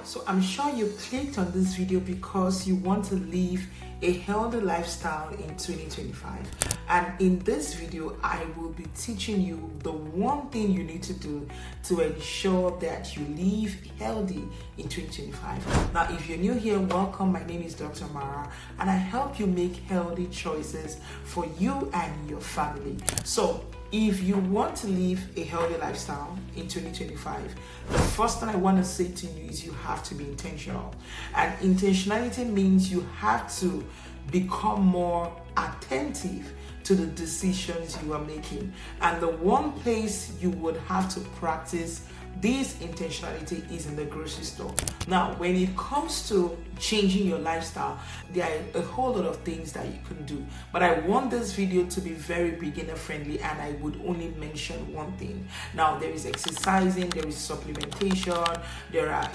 So I'm sure you clicked on this video because you want to live a healthy lifestyle in 2025. And in this video, I will be teaching you the one thing you need to do to ensure that you live healthy in 2025. Now, if you're new here, welcome. My name is Dr. Amara, and I help you make healthy choices for you and your family. So if you want to live a healthy lifestyle in 2025, the first thing I want to say to you is you have to be intentional. And intentionality means you have to become more attentive to the decisions you are making. And the one place you would have to practice this intentionality is in the grocery store. Now, when it comes to changing your lifestyle, there are a whole lot of things that you can do. But I want this video to be very beginner friendly, and I would only mention one thing. Now, there is exercising, there is supplementation, there are,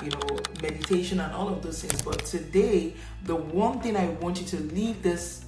meditation and all of those things. But today, the one thing I want you to leave this,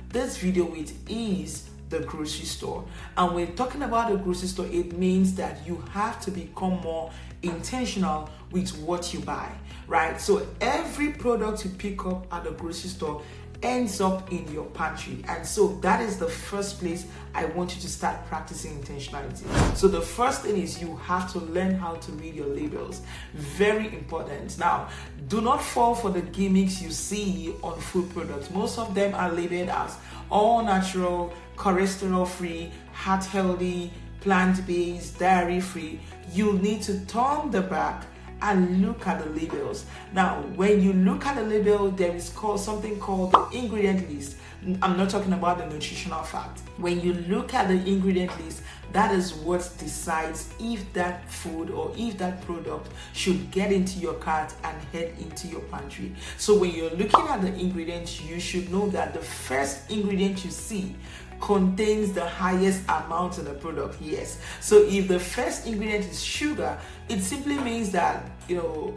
this video with is the grocery store. And when talking about the grocery store, it means that you have to become more intentional with what you buy, right? So every product you pick up at the grocery store ends up in your pantry, and so that is the first place I want you to start practicing intentionality. So the first thing is you have to learn how to read your labels. Very important. Now, do not fall for the gimmicks you see on food products. Most of them are labeled as all natural, cholesterol free, heart healthy, plant-based, dairy free. You need to turn the back and look at the labels. Now, when you look at the label, there is something called the ingredient list. I'm not talking about the nutritional fact. When you look at the ingredient list, that is what decides if that food or if that product should get into your cart and head into your pantry. So when you're looking at the ingredients, you should know that the first ingredient you see contains the highest amount of the product. Yes. So if the first ingredient is sugar, it simply means that,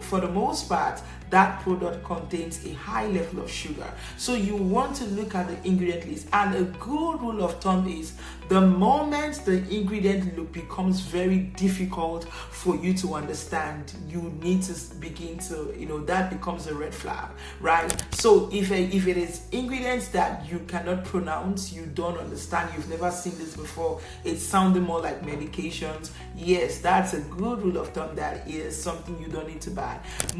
for the most part, that product contains a high level of sugar. So you want to look at the ingredient list. And a good rule of thumb is the moment the ingredient list becomes very difficult for you to understand, you need to begin to, that becomes a red flag, right? So if it is ingredients that you cannot pronounce, you don't understand, you've never seen this before, it's sounding more like medications, yes, that's a good rule of thumb. That is something you don't need to buy.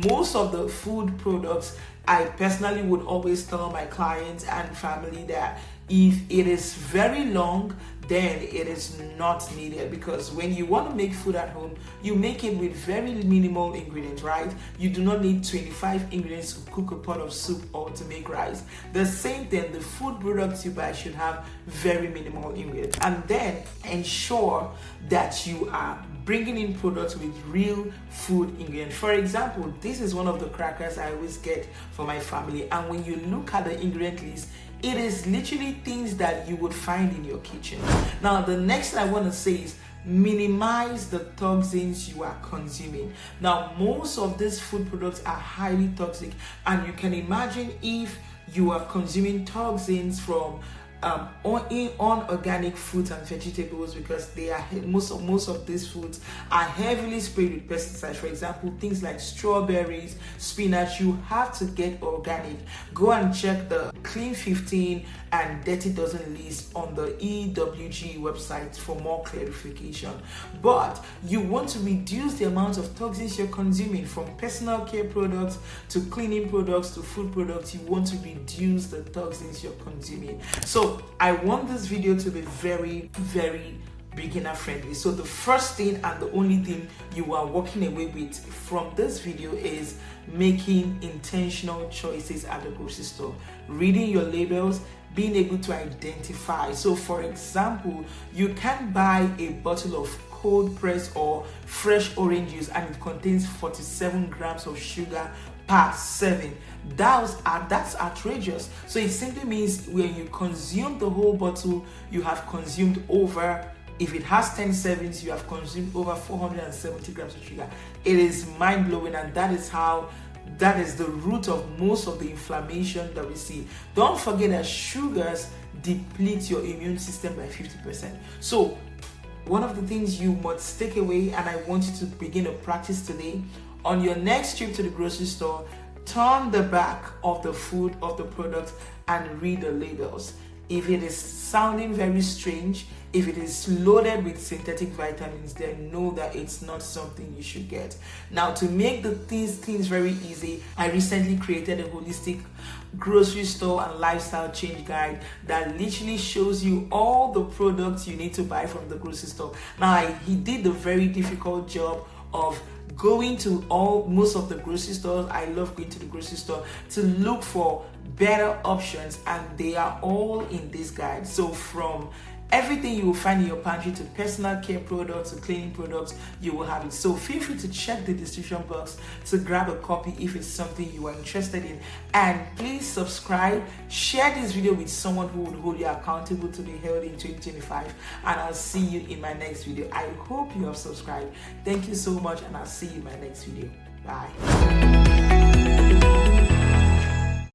Most of the food products, I personally would always tell my clients and family that if it is very long, then it is not needed, because when you want to make food at home, you make it with very minimal ingredients, right? You do not need 25 ingredients to cook a pot of soup or to make rice. The same thing, the food products you buy should have very minimal ingredients. And then ensure that you are bringing in products with real food ingredients. For example, this is one of the crackers I always get for my family, and when you look at the ingredient list, it is literally things that you would find in your kitchen. Now, the next thing I want to say is minimize the toxins you are consuming. Now, most of these food products are highly toxic, and you can imagine if you are consuming toxins from unorganic fruits and vegetables, because they are most of these foods are heavily sprayed with pesticides. For example, things like strawberries, spinach, you have to get organic. Go and check the Clean 15 and Dirty Dozen list on the EWG website for more clarification. But you want to reduce the amount of toxins you're consuming, from personal care products to cleaning products to food products. You want to reduce the toxins you're consuming. So I want this video to be very, very beginner friendly. So the first thing and the only thing you are walking away with from this video is making intentional choices at the grocery store, reading your labels, being able to identify. So for example, you can buy a bottle of cold pressed or fresh orange juice and it contains 47 grams of sugar per serving. That's outrageous. So it simply means when you consume the whole bottle, you have consumed over, if it has 10 servings, you have consumed over 470 grams of sugar. It is mind-blowing, and that is the root of most of the inflammation that we see. Don't forget that sugars deplete your immune system by 50%. So one of the things you must take away, and I want you to begin to practice today, On your next trip to the grocery store, turn the back of the food of the product and read the labels. If it is sounding very strange, if it is loaded with synthetic vitamins, then know that it's not something you should get. Now, to make these things very easy, I recently created a holistic grocery store and lifestyle change guide that literally shows you all the products you need to buy from the grocery store. Now, he did the very difficult job of going to most of the grocery stores. I love going to the grocery store to look for better options, and they are all in this guide. So from everything you will find in your pantry to personal care products to cleaning products, you will have it. So feel free to check the description box to grab a copy if it's something you are interested in. And please subscribe, share this video with someone who would hold you accountable to be healthy in 2025. And I'll see you in my next video. I hope you have subscribed. Thank you so much, and I'll see you in my next video. Bye.